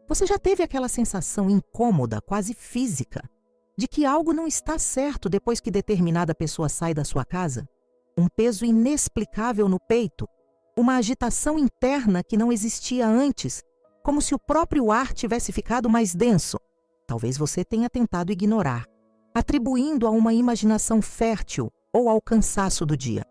Você já teve aquela sensação incômoda, quase física, de que algo não está certo depois que determinada pessoa sai da sua casa? Um peso inexplicável no peito, uma agitação interna que não existia antes, como se o próprio ar tivesse ficado mais denso. Talvez você tenha tentado ignorar, atribuindo a uma imaginação fértil ou ao cansaço do dia.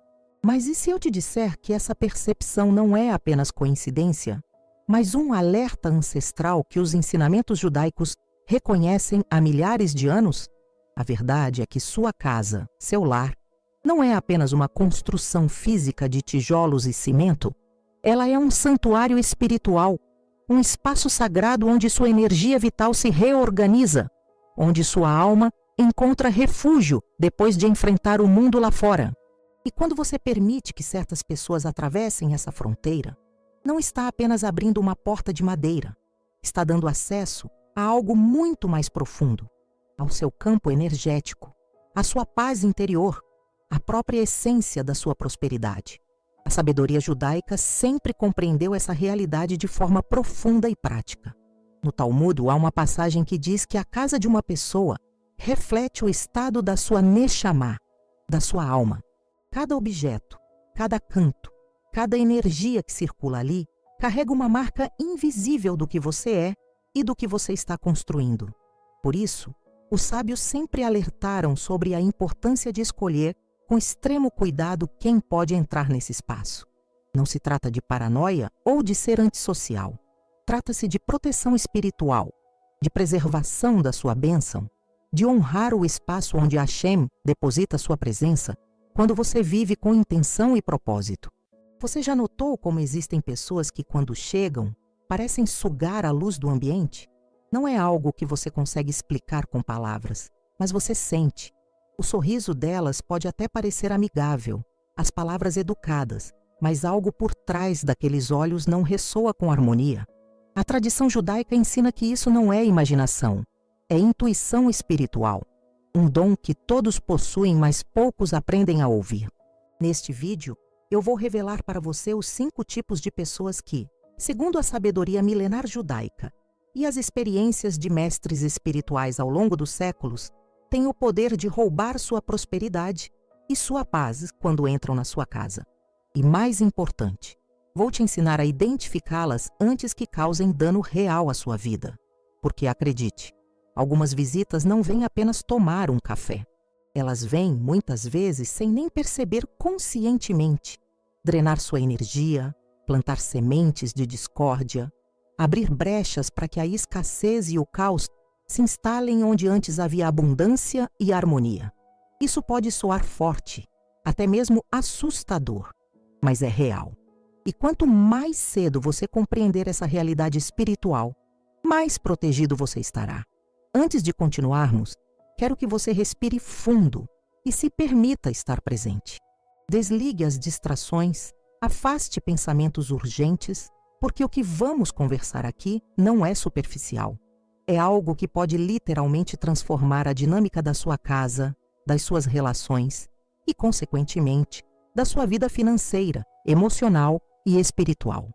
Mas e se eu te disser que essa percepção não é apenas coincidência, mas um alerta ancestral que os ensinamentos judaicos reconhecem há milhares de anos? A verdade é que sua casa, seu lar, não é apenas uma construção física de tijolos e cimento. Ela é um santuário espiritual, um espaço sagrado onde sua energia vital se reorganiza, onde sua alma encontra refúgio depois de enfrentar o mundo lá fora. E quando você permite que certas pessoas atravessem essa fronteira, não está apenas abrindo uma porta de madeira, está dando acesso a algo muito mais profundo, ao seu campo energético, à sua paz interior, à própria essência da sua prosperidade. A sabedoria judaica sempre compreendeu essa realidade de forma profunda e prática. No Talmud há uma passagem que diz que a casa de uma pessoa reflete o estado da sua neshama, da sua alma. Cada objeto, cada canto, cada energia que circula ali carrega uma marca invisível do que você é e do que você está construindo. Por isso, os sábios sempre alertaram sobre a importância de escolher com extremo cuidado quem pode entrar nesse espaço. Não se trata de paranoia ou de ser antissocial. Trata-se de proteção espiritual, de preservação da sua bênção, de honrar o espaço onde Hashem deposita sua presença quando você vive com intenção e propósito. Você já notou como existem pessoas que, quando chegam, parecem sugar a luz do ambiente? Não é algo que você consegue explicar com palavras, mas você sente. O sorriso delas pode até parecer amigável, as palavras educadas, mas algo por trás daqueles olhos não ressoa com harmonia. A tradição judaica ensina que isso não é imaginação, é intuição espiritual, um dom que todos possuem, mas poucos aprendem a ouvir. Neste vídeo, eu vou revelar para você os 5 tipos de pessoas que, segundo a sabedoria milenar judaica e as experiências de mestres espirituais ao longo dos séculos, têm o poder de roubar sua prosperidade e sua paz quando entram na sua casa. E mais importante, vou te ensinar a identificá-las antes que causem dano real à sua vida. Porque, acredite, algumas visitas não vêm apenas tomar um café. Elas vêm, muitas vezes, sem nem perceber conscientemente, drenar sua energia, plantar sementes de discórdia, abrir brechas para que a escassez e o caos se instalem onde antes havia abundância e harmonia. Isso pode soar forte, até mesmo assustador, mas é real. E quanto mais cedo você compreender essa realidade espiritual, mais protegido você estará. Antes de continuarmos, quero que você respire fundo e se permita estar presente. Desligue as distrações, afaste pensamentos urgentes, porque o que vamos conversar aqui não é superficial. É algo que pode literalmente transformar a dinâmica da sua casa, das suas relações e, consequentemente, da sua vida financeira, emocional e espiritual.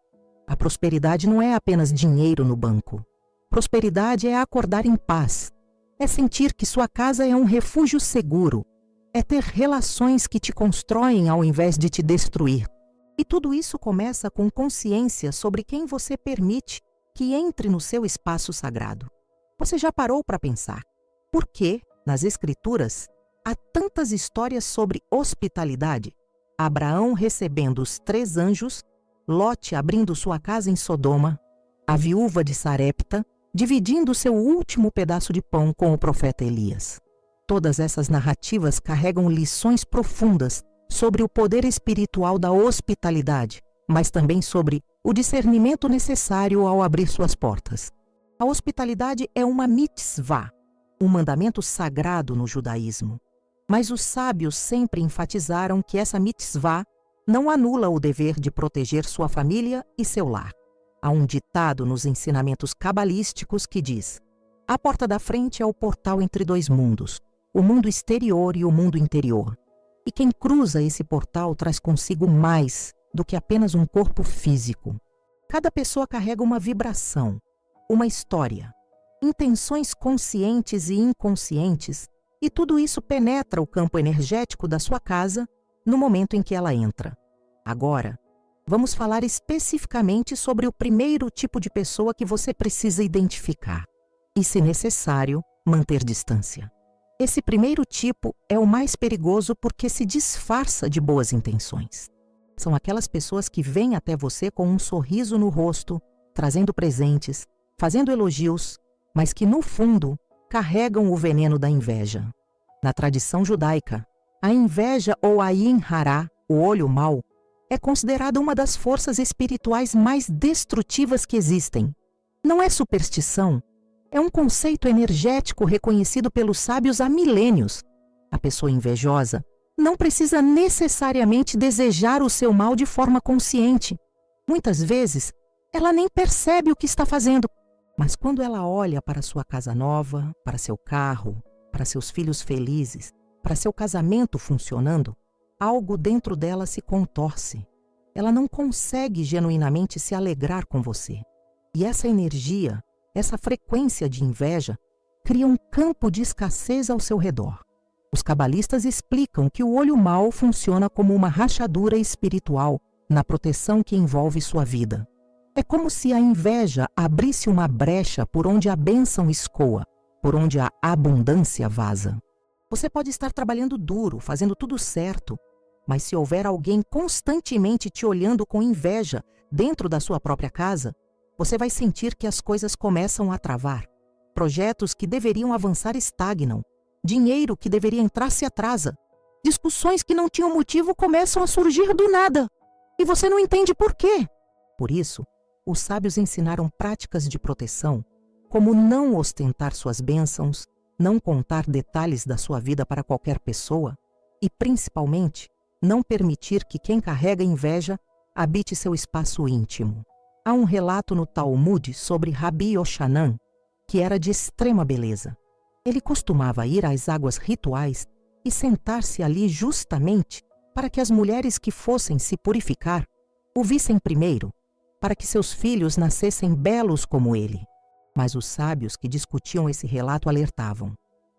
A prosperidade não é apenas dinheiro no banco. Prosperidade é acordar em paz, é sentir que sua casa é um refúgio seguro, é ter relações que te constroem ao invés de te destruir. E tudo isso começa com consciência sobre quem você permite que entre no seu espaço sagrado. Você já parou para pensar por que, nas Escrituras, há tantas histórias sobre hospitalidade? Abraão recebendo os 3 anjos, Lote abrindo sua casa em Sodoma, a viúva de Sarepta dividindo seu último pedaço de pão com o profeta Elias. Todas essas narrativas carregam lições profundas sobre o poder espiritual da hospitalidade, mas também sobre o discernimento necessário ao abrir suas portas. A hospitalidade é uma mitzvah, um mandamento sagrado no judaísmo. Mas os sábios sempre enfatizaram que essa mitzvah não anula o dever de proteger sua família e seu lar. Há um ditado nos ensinamentos cabalísticos que diz: a porta da frente é o portal entre 2 mundos, o mundo exterior e o mundo interior. E quem cruza esse portal traz consigo mais do que apenas um corpo físico. Cada pessoa carrega uma vibração, uma história, intenções conscientes e inconscientes, e tudo isso penetra o campo energético da sua casa no momento em que ela entra. Agora, vamos falar especificamente sobre o primeiro tipo de pessoa que você precisa identificar e, se necessário, manter distância. Esse primeiro tipo é o mais perigoso porque se disfarça de boas intenções. São aquelas pessoas que vêm até você com um sorriso no rosto, trazendo presentes, fazendo elogios, mas que, no fundo, carregam o veneno da inveja. Na tradição judaica, a inveja ou Ayin Hará, o olho mau, é considerada uma das forças espirituais mais destrutivas que existem. Não é superstição, é um conceito energético reconhecido pelos sábios há milênios. A pessoa invejosa não precisa necessariamente desejar o seu mal de forma consciente. Muitas vezes, ela nem percebe o que está fazendo, mas quando ela olha para sua casa nova, para seu carro, para seus filhos felizes, para seu casamento funcionando, algo dentro dela se contorce. Ela não consegue genuinamente se alegrar com você. E essa energia, essa frequência de inveja, cria um campo de escassez ao seu redor. Os cabalistas explicam que o olho mau funciona como uma rachadura espiritual na proteção que envolve sua vida. É como se a inveja abrisse uma brecha por onde a bênção escoa, por onde a abundância vaza. Você pode estar trabalhando duro, fazendo tudo certo, mas se houver alguém constantemente te olhando com inveja dentro da sua própria casa, você vai sentir que as coisas começam a travar. Projetos que deveriam avançar estagnam. Dinheiro que deveria entrar se atrasa. Discussões que não tinham motivo começam a surgir do nada. E você não entende por quê. Por isso, os sábios ensinaram práticas de proteção, como não ostentar suas bênçãos, não contar detalhes da sua vida para qualquer pessoa e, principalmente, não permitir que quem carrega inveja habite seu espaço íntimo. Há um relato no Talmud sobre Rabi Yoshanan, que era de extrema beleza. Ele costumava ir às águas rituais e sentar-se ali justamente para que as mulheres que fossem se purificar o vissem primeiro, para que seus filhos nascessem belos como ele. Mas os sábios que discutiam esse relato alertavam: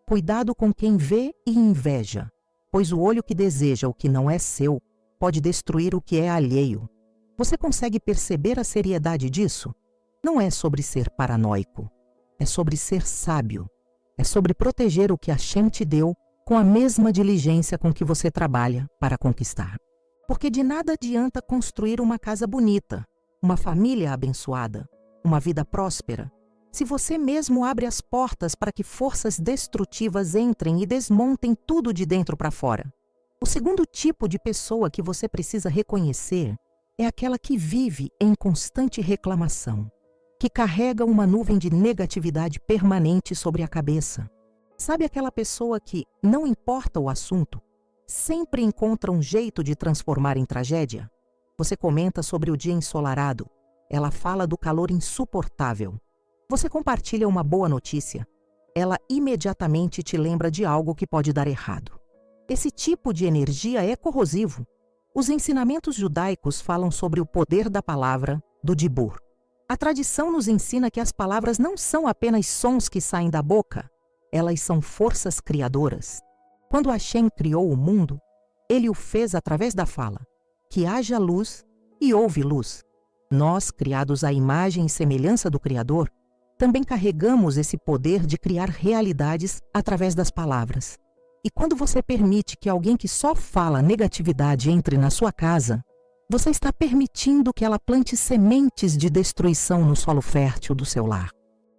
cuidado com quem vê e inveja, pois o olho que deseja o que não é seu pode destruir o que é alheio. Você consegue perceber a seriedade disso? Não é sobre ser paranoico, é sobre ser sábio, é sobre proteger o que Hashem te deu com a mesma diligência com que você trabalha para conquistar. Porque de nada adianta construir uma casa bonita, uma família abençoada, uma vida próspera, se você mesmo abre as portas para que forças destrutivas entrem e desmontem tudo de dentro para fora. O segundo tipo de pessoa que você precisa reconhecer é aquela que vive em constante reclamação, que carrega uma nuvem de negatividade permanente sobre a cabeça. Sabe aquela pessoa que, não importa o assunto, sempre encontra um jeito de transformar em tragédia? Você comenta sobre o dia ensolarado, ela fala do calor insuportável. Você compartilha uma boa notícia, ela imediatamente te lembra de algo que pode dar errado. Esse tipo de energia é corrosivo. Os ensinamentos judaicos falam sobre o poder da palavra, do dibur. A tradição nos ensina que as palavras não são apenas sons que saem da boca, elas são forças criadoras. Quando Hashem criou o mundo, ele o fez através da fala, que haja luz e houve luz. Nós, criados à imagem e semelhança do Criador, também carregamos esse poder de criar realidades através das palavras. E quando você permite que alguém que só fala negatividade entre na sua casa, você está permitindo que ela plante sementes de destruição no solo fértil do seu lar.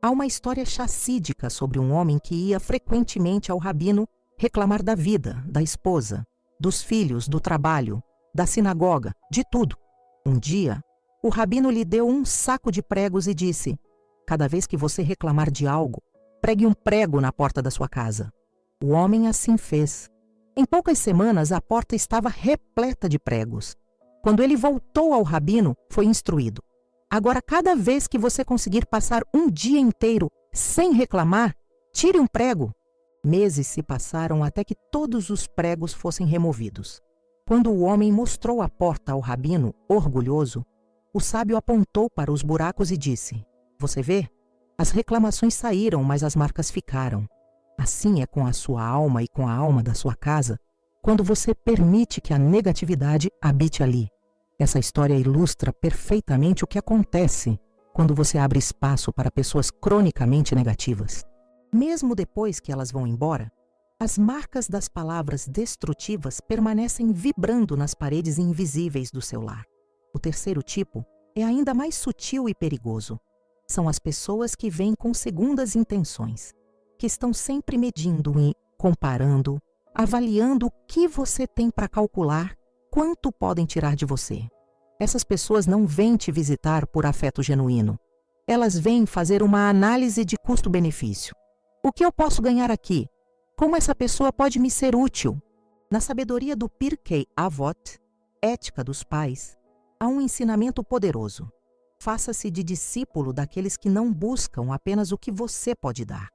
Há uma história chacídica sobre um homem que ia frequentemente ao rabino reclamar da vida, da esposa, dos filhos, do trabalho, da sinagoga, de tudo. Um dia, o rabino lhe deu um saco de pregos e disse: cada vez que você reclamar de algo, pregue um prego na porta da sua casa. O homem assim fez. Em poucas semanas, a porta estava repleta de pregos. Quando ele voltou ao rabino, foi instruído: agora, cada vez que você conseguir passar um dia inteiro sem reclamar, tire um prego. Meses se passaram até que todos os pregos fossem removidos. Quando o homem mostrou a porta ao rabino, orgulhoso, o sábio apontou para os buracos e disse: você vê? As reclamações saíram, mas as marcas ficaram. Assim é com a sua alma e com a alma da sua casa, quando você permite que a negatividade habite ali. Essa história ilustra perfeitamente o que acontece quando você abre espaço para pessoas cronicamente negativas. Mesmo depois que elas vão embora, as marcas das palavras destrutivas permanecem vibrando nas paredes invisíveis do seu lar. O terceiro tipo é ainda mais sutil e perigoso. São as pessoas que vêm com segundas intenções, que estão sempre medindo e comparando, avaliando o que você tem para calcular, quanto podem tirar de você. Essas pessoas não vêm te visitar por afeto genuíno. Elas vêm fazer uma análise de custo-benefício. O que eu posso ganhar aqui? Como essa pessoa pode me ser útil? Na sabedoria do Pirkei Avot, ética dos pais, há um ensinamento poderoso. Faça-se de discípulo daqueles que não buscam apenas o que você pode dar,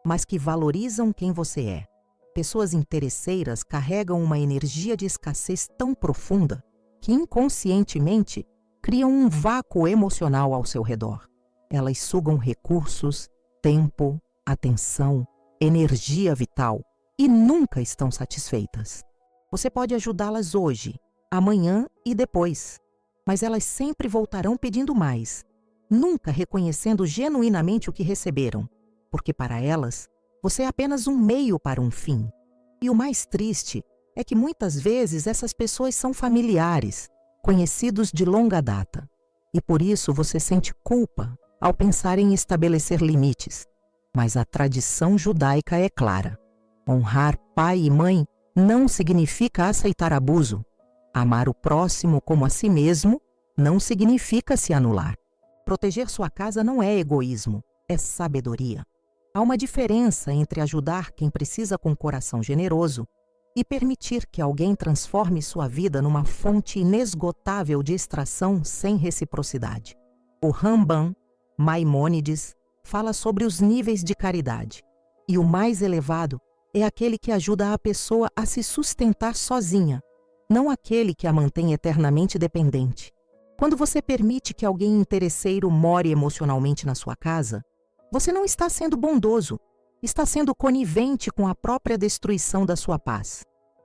mas que valorizam quem você é. Pessoas interesseiras carregam uma energia de escassez tão profunda que inconscientemente criam um vácuo emocional ao seu redor. Elas sugam recursos, tempo, atenção, energia vital e nunca estão satisfeitas. Você pode ajudá-las hoje, amanhã e depois, mas elas sempre voltarão pedindo mais, nunca reconhecendo genuinamente o que receberam, porque para elas, você é apenas um meio para um fim. E o mais triste é que muitas vezes essas pessoas são familiares, conhecidos de longa data, e por isso você sente culpa ao pensar em estabelecer limites. Mas a tradição judaica é clara. Honrar pai e mãe não significa aceitar abuso. Amar o próximo como a si mesmo não significa se anular. Proteger sua casa não é egoísmo, é sabedoria. Há uma diferença entre ajudar quem precisa com coração generoso e permitir que alguém transforme sua vida numa fonte inesgotável de extração sem reciprocidade. O Rambam, Maimônides, fala sobre os níveis de caridade, e o mais elevado é aquele que ajuda a pessoa a se sustentar sozinha, não aquele que a mantém eternamente dependente. Quando você permite que alguém interesseiro more emocionalmente na sua casa, você não está sendo bondoso, está sendo conivente com a própria destruição da sua paz.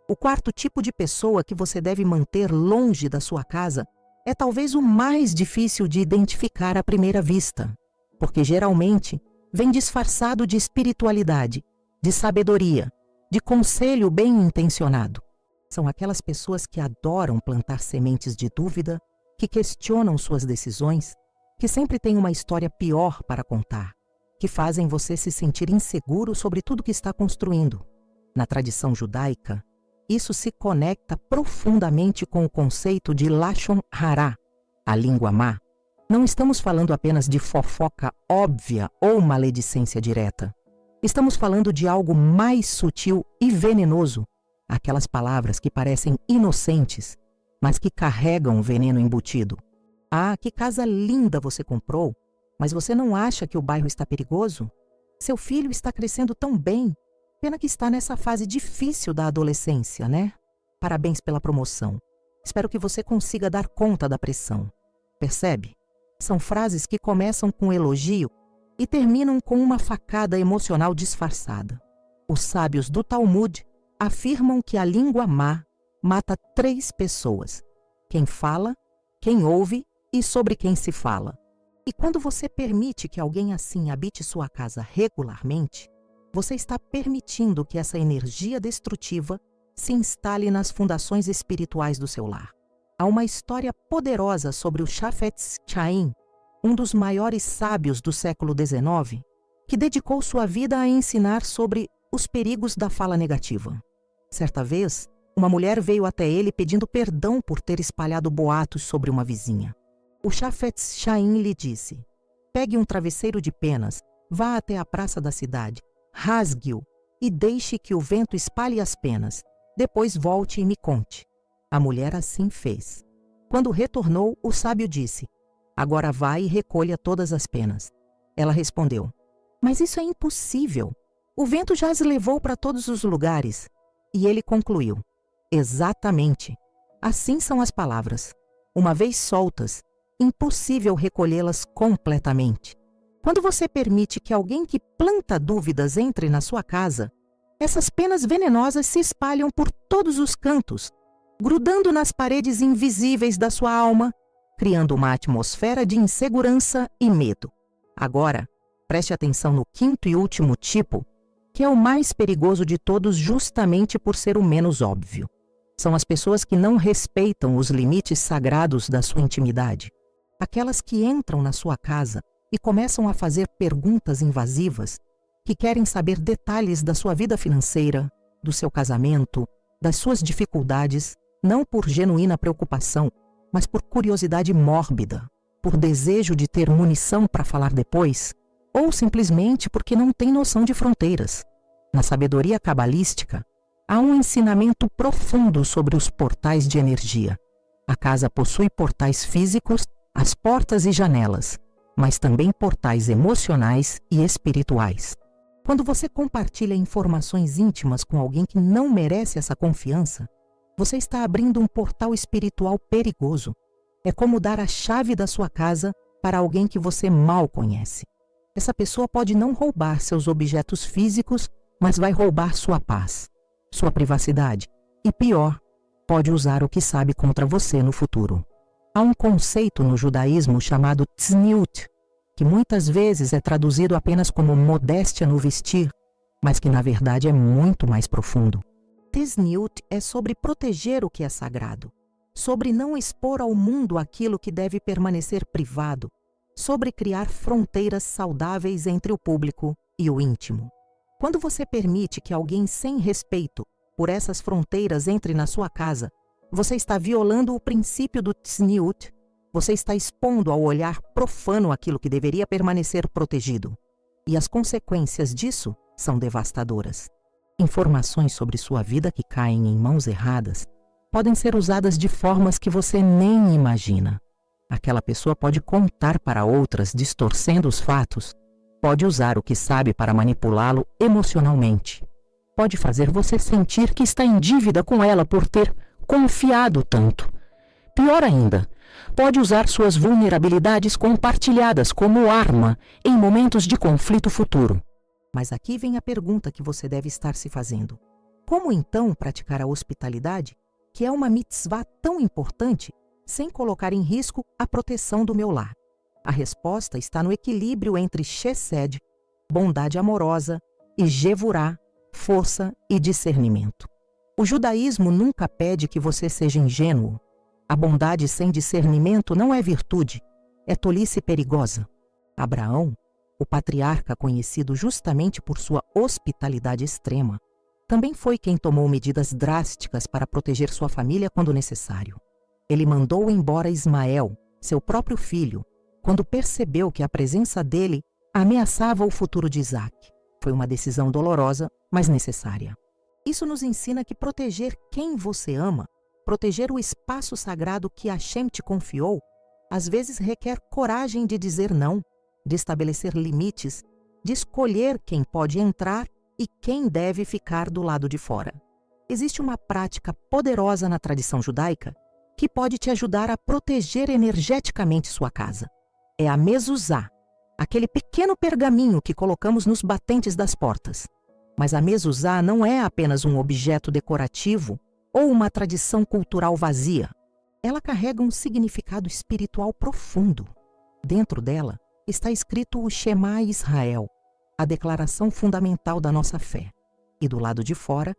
O quarto tipo de pessoa que você deve manter longe da sua casa é talvez o mais difícil de identificar à primeira vista, porque geralmente vem disfarçado de espiritualidade, de sabedoria, de conselho bem-intencionado. São aquelas pessoas que adoram plantar sementes de dúvida, que questionam suas decisões, que sempre têm uma história pior para contar, que fazem você se sentir inseguro sobre tudo que está construindo. Na tradição judaica, isso se conecta profundamente com o conceito de Lashon Hara, a língua má. Não estamos falando apenas de fofoca óbvia ou maledicência direta. Estamos falando de algo mais sutil e venenoso, aquelas palavras que parecem inocentes, mas que carregam veneno embutido. Ah, que casa linda você comprou, mas você não acha que o bairro está perigoso? Seu filho está crescendo tão bem. Pena que está nessa fase difícil da adolescência, né? Parabéns pela promoção. Espero que você consiga dar conta da pressão. Percebe? São frases que começam com elogio e terminam com uma facada emocional disfarçada. Os sábios do Talmud afirmam que a língua má mata 3 pessoas: quem fala, quem ouve e sobre quem se fala. E quando você permite que alguém assim habite sua casa regularmente, você está permitindo que essa energia destrutiva se instale nas fundações espirituais do seu lar. Há uma história poderosa sobre o Chafetz Chaim, um dos maiores sábios do século XIX, que dedicou sua vida a ensinar sobre os perigos da fala negativa. Certa vez, uma mulher veio até ele pedindo perdão por ter espalhado boatos sobre uma vizinha. O Chafetz Chaim lhe disse: pegue um travesseiro de penas, vá até a praça da cidade, rasgue-o e deixe que o vento espalhe as penas. Depois volte e me conte. A mulher assim fez. Quando retornou, o sábio disse: agora vá e recolha todas as penas. Ela respondeu: mas isso é impossível. O vento já as levou para todos os lugares. E ele concluiu: exatamente. Assim são as palavras. Uma vez soltas, impossível recolhê-las completamente. Quando você permite que alguém que planta dúvidas entre na sua casa, essas penas venenosas se espalham por todos os cantos, grudando nas paredes invisíveis da sua alma, criando uma atmosfera de insegurança e medo. Agora, preste atenção no quinto e último tipo, que é o mais perigoso de todos justamente por ser o menos óbvio. São as pessoas que não respeitam os limites sagrados da sua intimidade. Aquelas que entram na sua casa e começam a fazer perguntas invasivas, que querem saber detalhes da sua vida financeira, do seu casamento, das suas dificuldades, não por genuína preocupação, mas por curiosidade mórbida, por desejo de ter munição para falar depois, ou simplesmente porque não tem noção de fronteiras. Na sabedoria cabalística, há um ensinamento profundo sobre os portais de energia. A casa possui portais físicos, as portas e janelas, mas também portais emocionais e espirituais. Quando você compartilha informações íntimas com alguém que não merece essa confiança, você está abrindo um portal espiritual perigoso. É como dar a chave da sua casa para alguém que você mal conhece. Essa pessoa pode não roubar seus objetos físicos, mas vai roubar sua paz, sua privacidade e, pior, pode usar o que sabe contra você no futuro. Há um conceito no judaísmo chamado tzniut, que muitas vezes é traduzido apenas como modéstia no vestir, mas que na verdade é muito mais profundo. Tzniut é sobre proteger o que é sagrado, sobre não expor ao mundo aquilo que deve permanecer privado, sobre criar fronteiras saudáveis entre o público e o íntimo. Quando você permite que alguém sem respeito por essas fronteiras entre na sua casa, você está violando o princípio do tzniut, você está expondo ao olhar profano aquilo que deveria permanecer protegido. E as consequências disso são devastadoras. Informações sobre sua vida que caem em mãos erradas podem ser usadas de formas que você nem imagina. Aquela pessoa pode contar para outras, distorcendo os fatos, pode usar o que sabe para manipulá-lo emocionalmente, pode fazer você sentir que está em dívida com ela por ter confiado tanto. Pior ainda, pode usar suas vulnerabilidades compartilhadas como arma em momentos de conflito futuro. Mas aqui vem a pergunta que você deve estar se fazendo. Como então praticar a hospitalidade, que é uma mitzvah tão importante, sem colocar em risco a proteção do meu lar? A resposta está no equilíbrio entre chesed, bondade amorosa, e gevurá, força e discernimento. O judaísmo nunca pede que você seja ingênuo. A bondade sem discernimento não é virtude, é tolice perigosa. Abraão, o patriarca conhecido justamente por sua hospitalidade extrema, também foi quem tomou medidas drásticas para proteger sua família quando necessário. Ele mandou embora Ismael, seu próprio filho, quando percebeu que a presença dele ameaçava o futuro de Isaac. Foi uma decisão dolorosa, mas necessária. Isso nos ensina que proteger quem você ama, proteger o espaço sagrado que Hashem te confiou, às vezes requer coragem de dizer não, de estabelecer limites, de escolher quem pode entrar e quem deve ficar do lado de fora. Existe uma prática poderosa na tradição judaica que pode te ajudar a proteger energeticamente sua casa. É a mezuzá, aquele pequeno pergaminho que colocamos nos batentes das portas. Mas a mezuzá não é apenas um objeto decorativo ou uma tradição cultural vazia. Ela carrega um significado espiritual profundo. Dentro dela está escrito o Shema Israel, a declaração fundamental da nossa fé. E do lado de fora,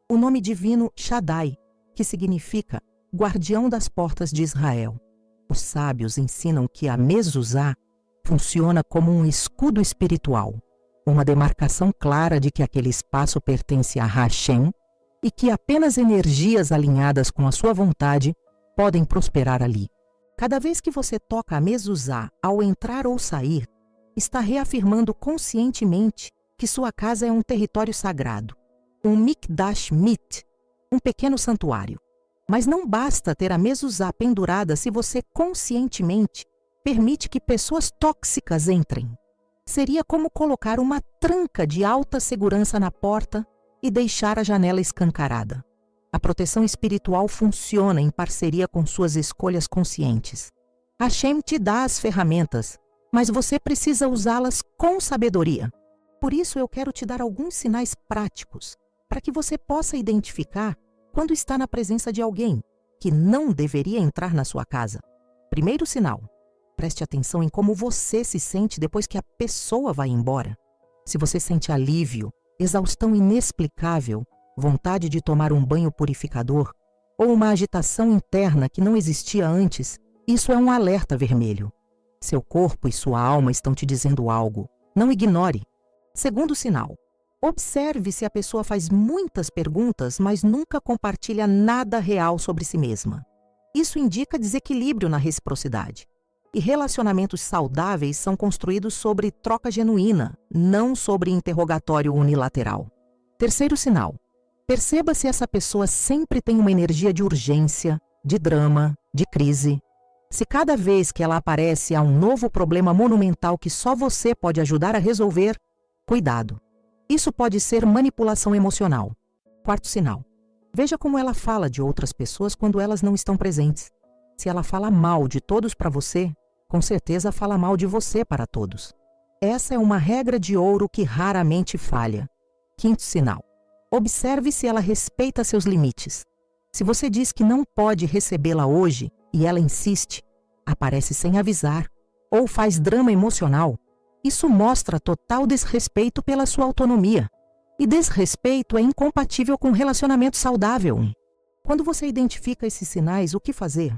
o nome divino Shaddai, que significa guardião das portas de Israel. Os sábios ensinam que a mezuzá funciona como um escudo espiritual, uma demarcação clara de que aquele espaço pertence a Hashem e que apenas energias alinhadas com a sua vontade podem prosperar ali. Cada vez que você toca a mezuzá ao entrar ou sair, está reafirmando conscientemente que sua casa é um território sagrado, um mikdash mit, um pequeno santuário. Mas não basta ter a mezuzá pendurada se você conscientemente permite que pessoas tóxicas entrem. Seria como colocar uma tranca de alta segurança na porta e deixar a janela escancarada. A proteção espiritual funciona em parceria com suas escolhas conscientes. Hashem te dá as ferramentas, mas você precisa usá-las com sabedoria. Por isso eu quero te dar alguns sinais práticos para que você possa identificar quando está na presença de alguém que não deveria entrar na sua casa. Primeiro sinal: preste atenção em como você se sente depois que a pessoa vai embora. Se você sente alívio, exaustão inexplicável, vontade de tomar um banho purificador ou uma agitação interna que não existia antes, isso é um alerta vermelho. Seu corpo e sua alma estão te dizendo algo. Não ignore. Segundo sinal: observe se a pessoa faz muitas perguntas, mas nunca compartilha nada real sobre si mesma. Isso indica desequilíbrio na reciprocidade. E relacionamentos saudáveis são construídos sobre troca genuína, não sobre interrogatório unilateral. Terceiro sinal: perceba se essa pessoa sempre tem uma energia de urgência, de drama, de crise. Se cada vez que ela aparece há um novo problema monumental que só você pode ajudar a resolver, cuidado. Isso pode ser manipulação emocional. Quarto sinal: veja como ela fala de outras pessoas quando elas não estão presentes. Se ela fala mal de todos para você, com certeza fala mal de você para todos. Essa é uma regra de ouro que raramente falha. Quinto sinal: observe se ela respeita seus limites. Se você diz que não pode recebê-la hoje e ela insiste, aparece sem avisar ou faz drama emocional, isso mostra total desrespeito pela sua autonomia. E desrespeito é incompatível com um relacionamento saudável. Quando você identifica esses sinais, o que fazer?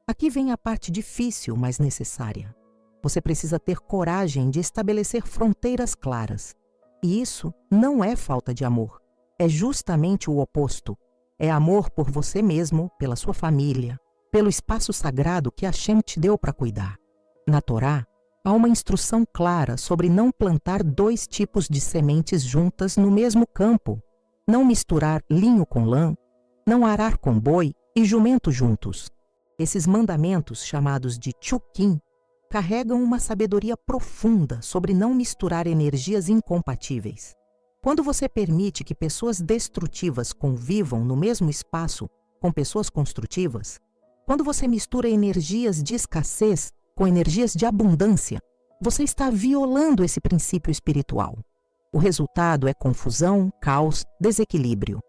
Aqui vem a parte difícil, mas necessária. Você precisa ter coragem de estabelecer fronteiras claras. E isso não é falta de amor. É justamente o oposto. É amor por você mesmo, pela sua família, pelo espaço sagrado que Hashem te deu para cuidar. Na Torá, há uma instrução clara sobre não plantar dois tipos de sementes juntas no mesmo campo, não misturar linho com lã, não arar com boi e jumento juntos. Esses mandamentos, chamados de tchukim, carregam uma sabedoria profunda sobre não misturar energias incompatíveis. Quando você permite que pessoas destrutivas convivam no mesmo espaço com pessoas construtivas, quando você mistura energias de escassez com energias de abundância, você está violando esse princípio espiritual. O resultado é confusão, caos, desequilíbrio.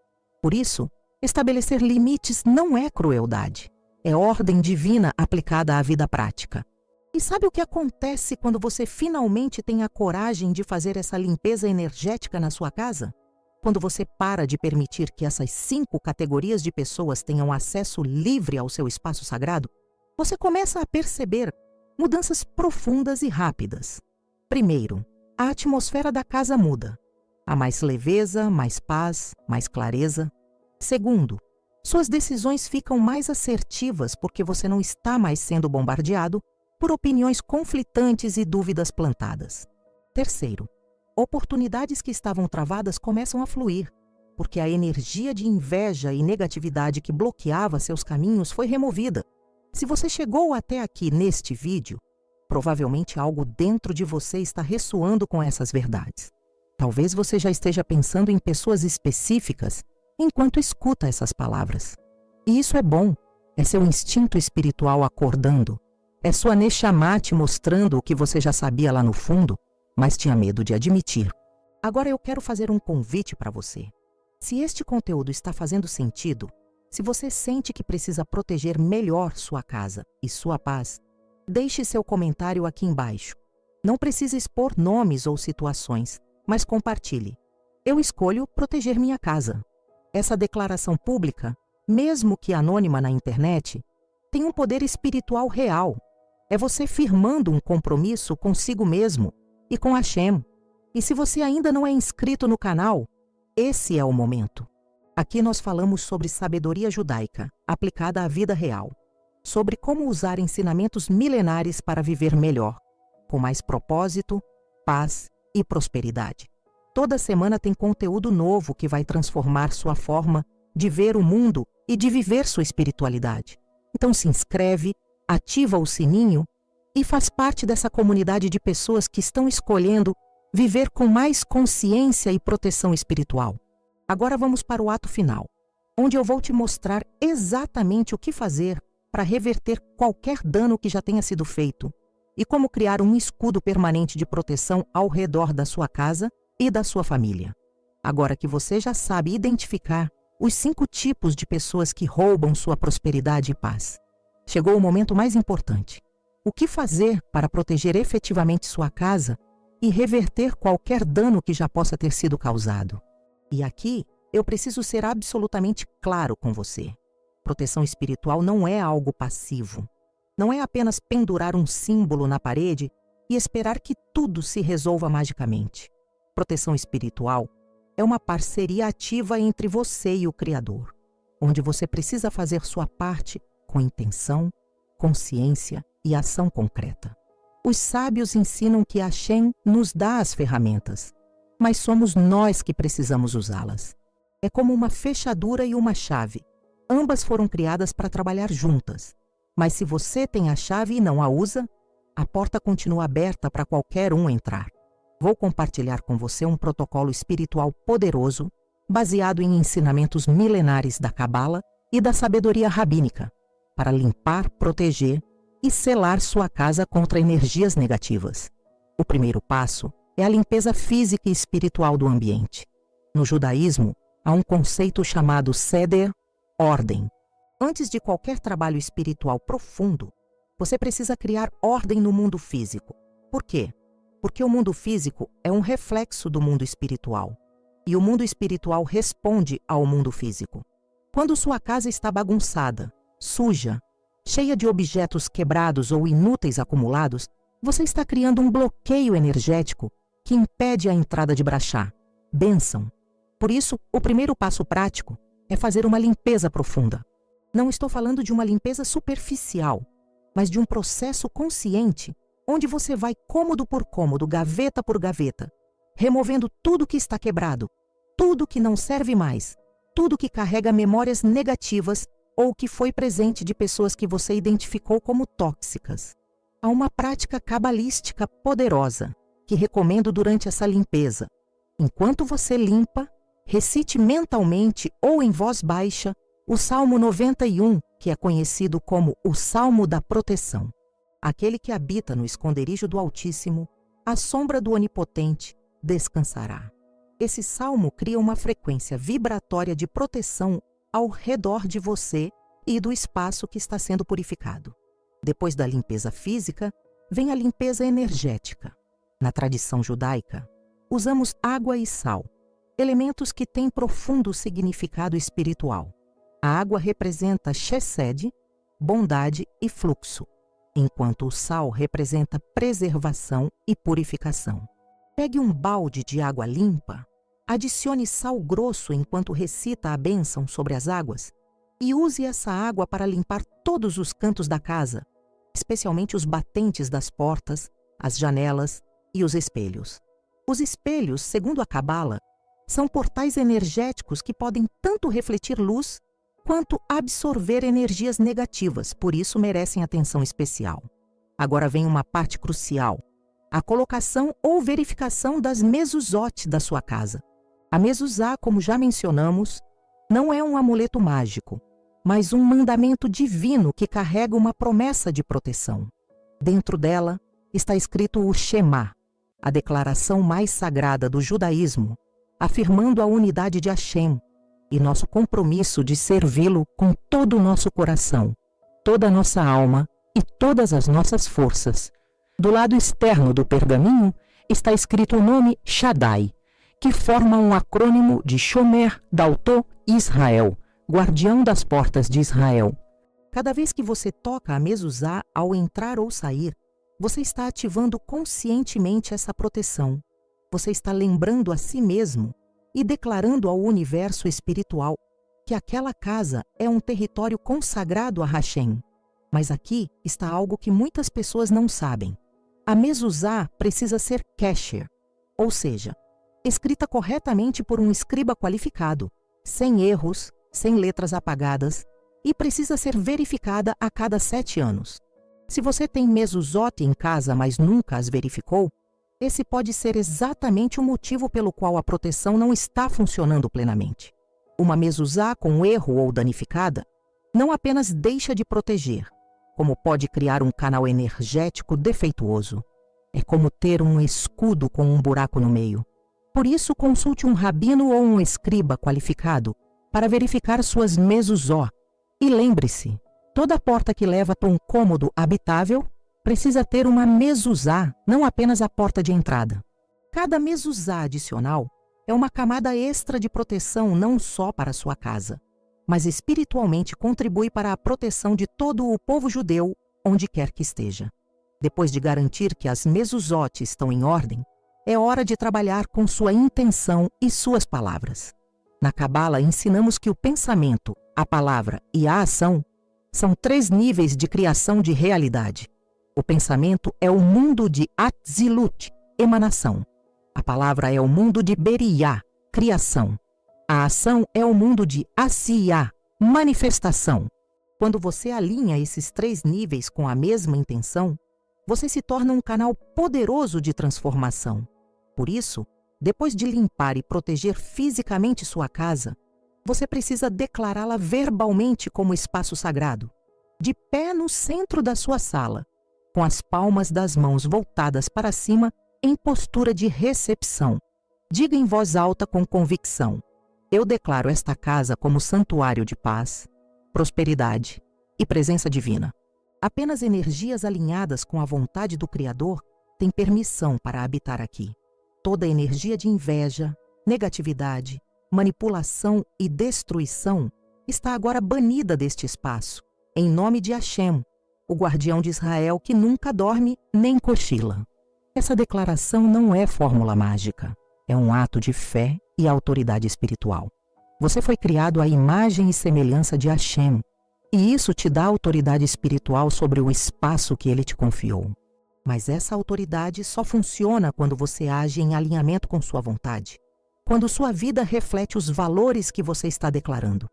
Por isso, estabelecer limites não é crueldade. É ordem divina aplicada à vida prática. E sabe o que acontece quando você finalmente tem a coragem de fazer essa limpeza energética na sua casa? Quando você para de permitir que essas 5 categorias de pessoas tenham acesso livre ao seu espaço sagrado, você começa a perceber mudanças profundas e rápidas. Primeiro, a atmosfera da casa muda. Há mais leveza, mais paz, mais clareza. Segundo, suas decisões ficam mais assertivas porque você não está mais sendo bombardeado por opiniões conflitantes e dúvidas plantadas. Terceiro, oportunidades que estavam travadas começam a fluir, porque a energia de inveja e negatividade que bloqueava seus caminhos foi removida. Se você chegou até aqui neste vídeo, provavelmente algo dentro de você está ressoando com essas verdades. Talvez você já esteja pensando em pessoas específicas enquanto escuta essas palavras. E isso é bom, é seu instinto espiritual acordando, é sua Neshama te mostrando o que você já sabia lá no fundo, mas tinha medo de admitir. Agora eu quero fazer um convite para você. Se este conteúdo está fazendo sentido, se você sente que precisa proteger melhor sua casa e sua paz, deixe seu comentário aqui embaixo. Não precisa expor nomes ou situações, mas compartilhe. Eu escolho proteger minha casa. Essa declaração pública, mesmo que anônima na internet, tem um poder espiritual real. É você firmando um compromisso consigo mesmo e com Hashem. E se você ainda não é inscrito no canal, esse é o momento. Aqui nós falamos sobre sabedoria judaica aplicada à vida real, sobre como usar ensinamentos milenares para viver melhor, com mais propósito, paz e prosperidade. Toda semana tem conteúdo novo que vai transformar sua forma de ver o mundo e de viver sua espiritualidade. Então se inscreve, ativa o sininho e faz parte dessa comunidade de pessoas que estão escolhendo viver com mais consciência e proteção espiritual. Agora vamos para o ato final, onde eu vou te mostrar exatamente o que fazer para reverter qualquer dano que já tenha sido feito e como criar um escudo permanente de proteção ao redor da sua casa e da sua família. Agora que você já sabe identificar os 5 tipos de pessoas que roubam sua prosperidade e paz, chegou o momento mais importante. O que fazer para proteger efetivamente sua casa e reverter qualquer dano que já possa ter sido causado? E aqui eu preciso ser absolutamente claro com você. Proteção espiritual não é algo passivo. Não é apenas pendurar um símbolo na parede e esperar que tudo se resolva magicamente. Proteção espiritual é uma parceria ativa entre você e o Criador, onde você precisa fazer sua parte com intenção, consciência e ação concreta. Os sábios ensinam que Hashem nos dá as ferramentas, mas somos nós que precisamos usá-las. É como uma fechadura e uma chave. Ambas foram criadas para trabalhar juntas. Mas se você tem a chave e não a usa, a porta continua aberta para qualquer um entrar. Vou compartilhar com você um protocolo espiritual poderoso, baseado em ensinamentos milenares da Cabala e da sabedoria rabínica, para limpar, proteger e selar sua casa contra energias negativas. O primeiro passo é a limpeza física e espiritual do ambiente. No judaísmo, há um conceito chamado Seder, ordem. Antes de qualquer trabalho espiritual profundo, você precisa criar ordem no mundo físico. Por quê? Porque o mundo físico é um reflexo do mundo espiritual. E o mundo espiritual responde ao mundo físico. Quando sua casa está bagunçada, suja, cheia de objetos quebrados ou inúteis acumulados, você está criando um bloqueio energético que impede a entrada de Brachá, bênção. Por isso, o primeiro passo prático é fazer uma limpeza profunda. Não estou falando de uma limpeza superficial, mas de um processo consciente, onde você vai cômodo por cômodo, gaveta por gaveta, removendo tudo que está quebrado, tudo que não serve mais, tudo que carrega memórias negativas ou que foi presente de pessoas que você identificou como tóxicas. Há uma prática cabalística poderosa que recomendo durante essa limpeza. Enquanto você limpa, recite mentalmente ou em voz baixa o Salmo 91, que é conhecido como o Salmo da Proteção. Aquele que habita no esconderijo do Altíssimo, à sombra do Onipotente, descansará. Esse salmo cria uma frequência vibratória de proteção ao redor de você e do espaço que está sendo purificado. Depois da limpeza física, vem a limpeza energética. Na tradição judaica, usamos água e sal, elementos que têm profundo significado espiritual. A água representa chesed, bondade e fluxo, enquanto o sal representa preservação e purificação. Pegue um balde de água limpa, adicione sal grosso enquanto recita a bênção sobre as águas e use essa água para limpar todos os cantos da casa, especialmente os batentes das portas, as janelas e os espelhos. Os espelhos, segundo a Cabala, são portais energéticos que podem tanto refletir luz quanto absorver energias negativas, por isso merecem atenção especial. Agora vem uma parte crucial: a colocação ou verificação das mezuzot da sua casa. A mezuzá, como já mencionamos, não é um amuleto mágico, mas um mandamento divino que carrega uma promessa de proteção. Dentro dela está escrito o Shema, a declaração mais sagrada do judaísmo, afirmando a unidade de Hashem e nosso compromisso de servi-lo com todo o nosso coração, toda a nossa alma e todas as nossas forças. Do lado externo do pergaminho está escrito o nome Shaddai, que forma um acrônimo de Shomer Dalto Israel, guardião das portas de Israel. Cada vez que você toca a mezuzá ao entrar ou sair, você está ativando conscientemente essa proteção. Você está lembrando a si mesmo e declarando ao universo espiritual que aquela casa é um território consagrado a Hashem. Mas aqui está algo que muitas pessoas não sabem. A mezuzá precisa ser kasher, ou seja, escrita corretamente por um escriba qualificado, sem erros, sem letras apagadas, e precisa ser verificada a cada 7 anos. Se você tem mezuzot em casa, mas nunca as verificou, esse pode ser exatamente o motivo pelo qual a proteção não está funcionando plenamente. Uma mezuzá com erro ou danificada não apenas deixa de proteger, como pode criar um canal energético defeituoso. É como ter um escudo com um buraco no meio. Por isso, consulte um rabino ou um escriba qualificado para verificar suas mezuzó. E lembre-se, toda porta que leva para um cômodo habitável precisa ter uma mezuzá, não apenas a porta de entrada. Cada mezuzá adicional é uma camada extra de proteção não só para a sua casa, mas espiritualmente contribui para a proteção de todo o povo judeu, onde quer que esteja. Depois de garantir que as mezuzot estão em ordem, é hora de trabalhar com sua intenção e suas palavras. Na Cabala, ensinamos que o pensamento, a palavra e a ação são 3 níveis de criação de realidade. O pensamento é o mundo de Atzilut, emanação. A palavra é o mundo de Beriá, criação. A ação é o mundo de Asiyá, manifestação. Quando você alinha esses 3 níveis com a mesma intenção, você se torna um canal poderoso de transformação. Por isso, depois de limpar e proteger fisicamente sua casa, você precisa declará-la verbalmente como espaço sagrado, de pé no centro da sua sala, com as palmas das mãos voltadas para cima em postura de recepção. Diga em voz alta com convicção: eu declaro esta casa como santuário de paz, prosperidade e presença divina. Apenas energias alinhadas com a vontade do Criador têm permissão para habitar aqui. Toda energia de inveja, negatividade, manipulação e destruição está agora banida deste espaço, em nome de Hashem, o guardião de Israel que nunca dorme nem cochila. Essa declaração não é fórmula mágica, é um ato de fé e autoridade espiritual. Você foi criado à imagem e semelhança de Hashem, e isso te dá autoridade espiritual sobre o espaço que ele te confiou. Mas essa autoridade só funciona quando você age em alinhamento com sua vontade, quando sua vida reflete os valores que você está declarando.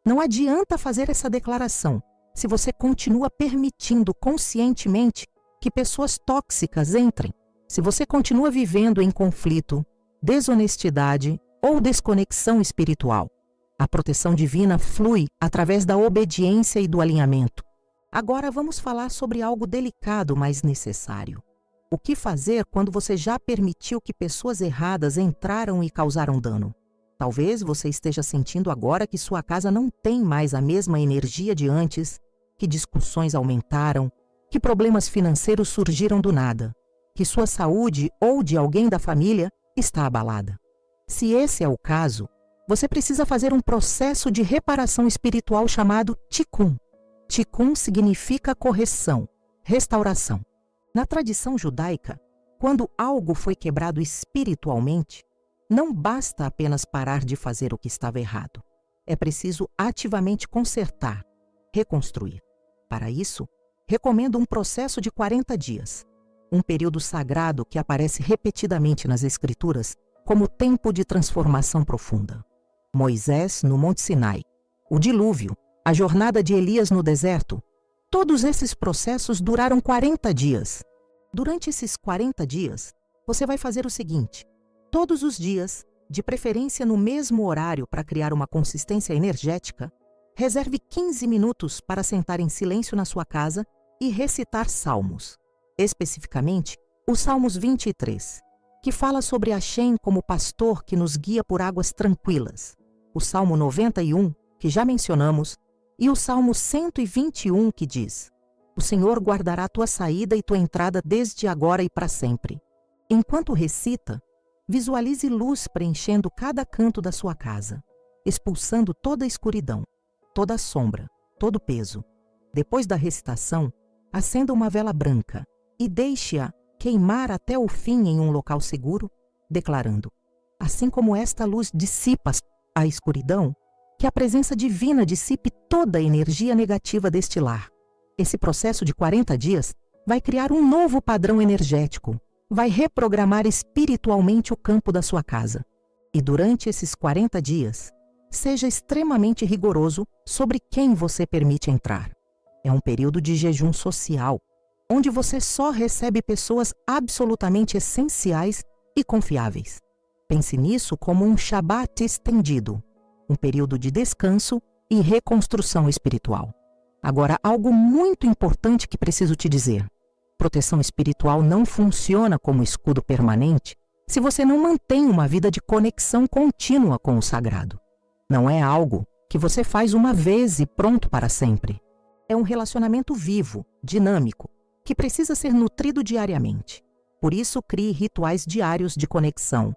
Não adianta fazer essa declaração se você continua permitindo conscientemente que pessoas tóxicas entrem, se você continua vivendo em conflito, desonestidade ou desconexão espiritual. A proteção divina flui através da obediência e do alinhamento. Agora vamos falar sobre algo delicado, mas necessário. O que fazer quando você já permitiu que pessoas erradas entraram e causaram dano? Talvez você esteja sentindo agora que sua casa não tem mais a mesma energia de antes, que discussões aumentaram, que problemas financeiros surgiram do nada, que sua saúde ou de alguém da família está abalada. Se esse é o caso, você precisa fazer um processo de reparação espiritual chamado Tikkun. Tikkun significa correção, restauração. Na tradição judaica, quando algo foi quebrado espiritualmente, não basta apenas parar de fazer o que estava errado. É preciso ativamente consertar, reconstruir. Para isso, recomendo um processo de 40 dias, um período sagrado que aparece repetidamente nas Escrituras como tempo de transformação profunda. Moisés no Monte Sinai, o dilúvio, a jornada de Elias no deserto, todos esses processos duraram 40 dias. Durante esses 40 dias, você vai fazer o seguinte: todos os dias, de preferência no mesmo horário para criar uma consistência energética, reserve 15 minutos para sentar em silêncio na sua casa e recitar salmos. Especificamente, os Salmos 23, que fala sobre Hashem como pastor que nos guia por águas tranquilas. O Salmo 91, que já mencionamos, e o Salmo 121, que diz: o Senhor guardará tua saída e tua entrada desde agora e para sempre. Enquanto recita, visualize luz preenchendo cada canto da sua casa, expulsando toda a escuridão, toda a sombra, todo o peso. Depois da recitação, acenda uma vela branca e deixe-a queimar até o fim em um local seguro, declarando: assim como esta luz dissipa a escuridão, que a presença divina dissipe toda a energia negativa deste lar. Esse processo de 40 dias vai criar um novo padrão energético, vai reprogramar espiritualmente o campo da sua casa. E durante esses 40 dias, seja extremamente rigoroso sobre quem você permite entrar. É um período de jejum social, onde você só recebe pessoas absolutamente essenciais e confiáveis. Pense nisso como um Shabat estendido, um período de descanso e reconstrução espiritual. Agora, algo muito importante que preciso te dizer. Proteção espiritual não funciona como escudo permanente se você não mantém uma vida de conexão contínua com o sagrado. Não é algo que você faz uma vez e pronto para sempre. É um relacionamento vivo, dinâmico, que precisa ser nutrido diariamente. Por isso, crie rituais diários de conexão.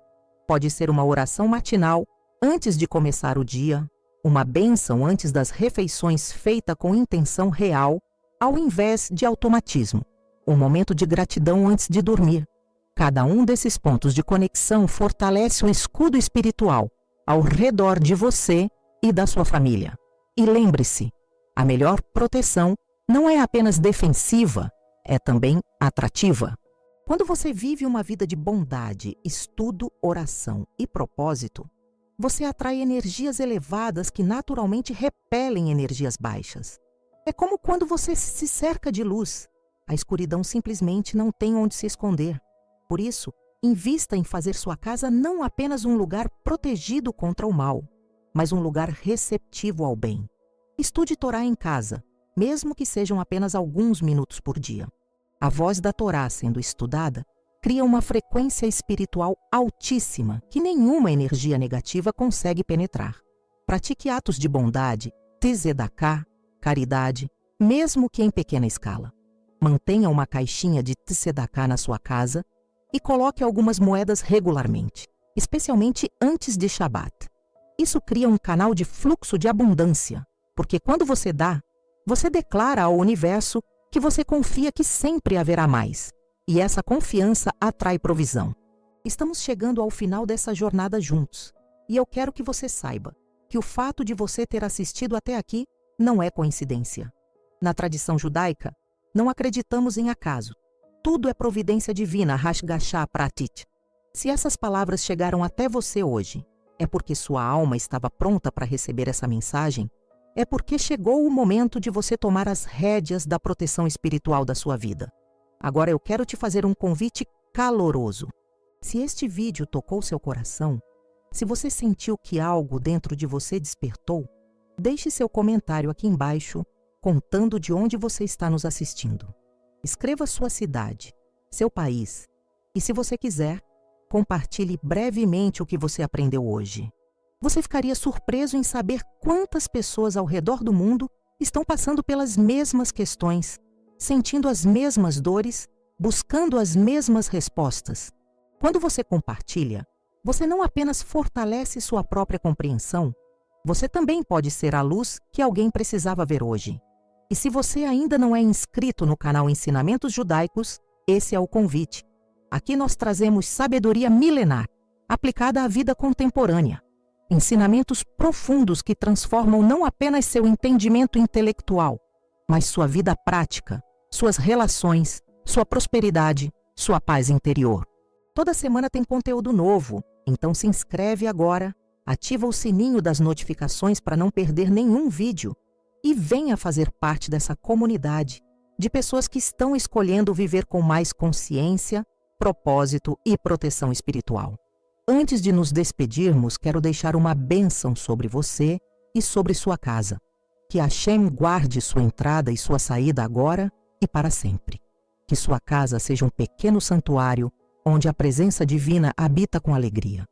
Pode ser uma oração matinal antes de começar o dia, uma bênção antes das refeições feita com intenção real, ao invés de automatismo. Um momento de gratidão antes de dormir. Cada um desses pontos de conexão fortalece o escudo espiritual ao redor de você e da sua família. E lembre-se, a melhor proteção não é apenas defensiva, é também atrativa. Quando você vive uma vida de bondade, estudo, oração e propósito, você atrai energias elevadas que naturalmente repelem energias baixas. É como quando você se cerca de luz. A escuridão simplesmente não tem onde se esconder. Por isso, invista em fazer sua casa não apenas um lugar protegido contra o mal, mas um lugar receptivo ao bem. Estude Torá em casa, mesmo que sejam apenas alguns minutos por dia. A voz da Torá sendo estudada cria uma frequência espiritual altíssima que nenhuma energia negativa consegue penetrar. Pratique atos de bondade, tzedakah, caridade, mesmo que em pequena escala. Mantenha uma caixinha de tzedakah na sua casa e coloque algumas moedas regularmente, especialmente antes de Shabat. Isso cria um canal de fluxo de abundância, porque quando você dá, você declara ao universo que você confia que sempre haverá mais, e essa confiança atrai provisão. Estamos chegando ao final dessa jornada juntos, e eu quero que você saiba que o fato de você ter assistido até aqui não é coincidência. Na tradição judaica, não acreditamos em acaso. Tudo é providência divina, Hashgashá Pratit. Se essas palavras chegaram até você hoje, é porque sua alma estava pronta para receber essa mensagem, é porque chegou o momento de você tomar as rédeas da proteção espiritual da sua vida. Agora eu quero te fazer um convite caloroso. Se este vídeo tocou seu coração, se você sentiu que algo dentro de você despertou, deixe seu comentário aqui embaixo, contando de onde você está nos assistindo. Escreva sua cidade, seu país, e se você quiser, compartilhe brevemente o que você aprendeu hoje. Você ficaria surpreso em saber quantas pessoas ao redor do mundo estão passando pelas mesmas questões, sentindo as mesmas dores, buscando as mesmas respostas. Quando você compartilha, você não apenas fortalece sua própria compreensão, você também pode ser a luz que alguém precisava ver hoje. E se você ainda não é inscrito no canal Ensinamentos Judaicos, esse é o convite. Aqui nós trazemos sabedoria milenar, aplicada à vida contemporânea. Ensinamentos profundos que transformam não apenas seu entendimento intelectual, mas sua vida prática, suas relações, sua prosperidade, sua paz interior. Toda semana tem conteúdo novo, então se inscreve agora, ativa o sininho das notificações para não perder nenhum vídeo e venha fazer parte dessa comunidade de pessoas que estão escolhendo viver com mais consciência, propósito e proteção espiritual. Antes de nos despedirmos, quero deixar uma bênção sobre você e sobre sua casa. Que Hashem guarde sua entrada e sua saída agora e para sempre. Que sua casa seja um pequeno santuário onde a presença divina habita com alegria.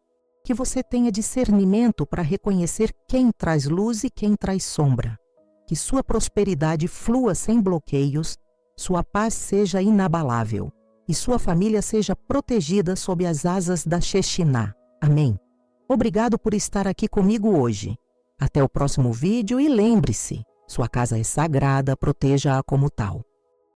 Que você tenha discernimento para reconhecer quem traz luz e quem traz sombra. Que sua prosperidade flua sem bloqueios, sua paz seja inabalável e sua família seja protegida sob as asas da Shekhinah. Amém. Obrigado por estar aqui comigo hoje. Até o próximo vídeo e lembre-se, sua casa é sagrada, proteja-a como tal.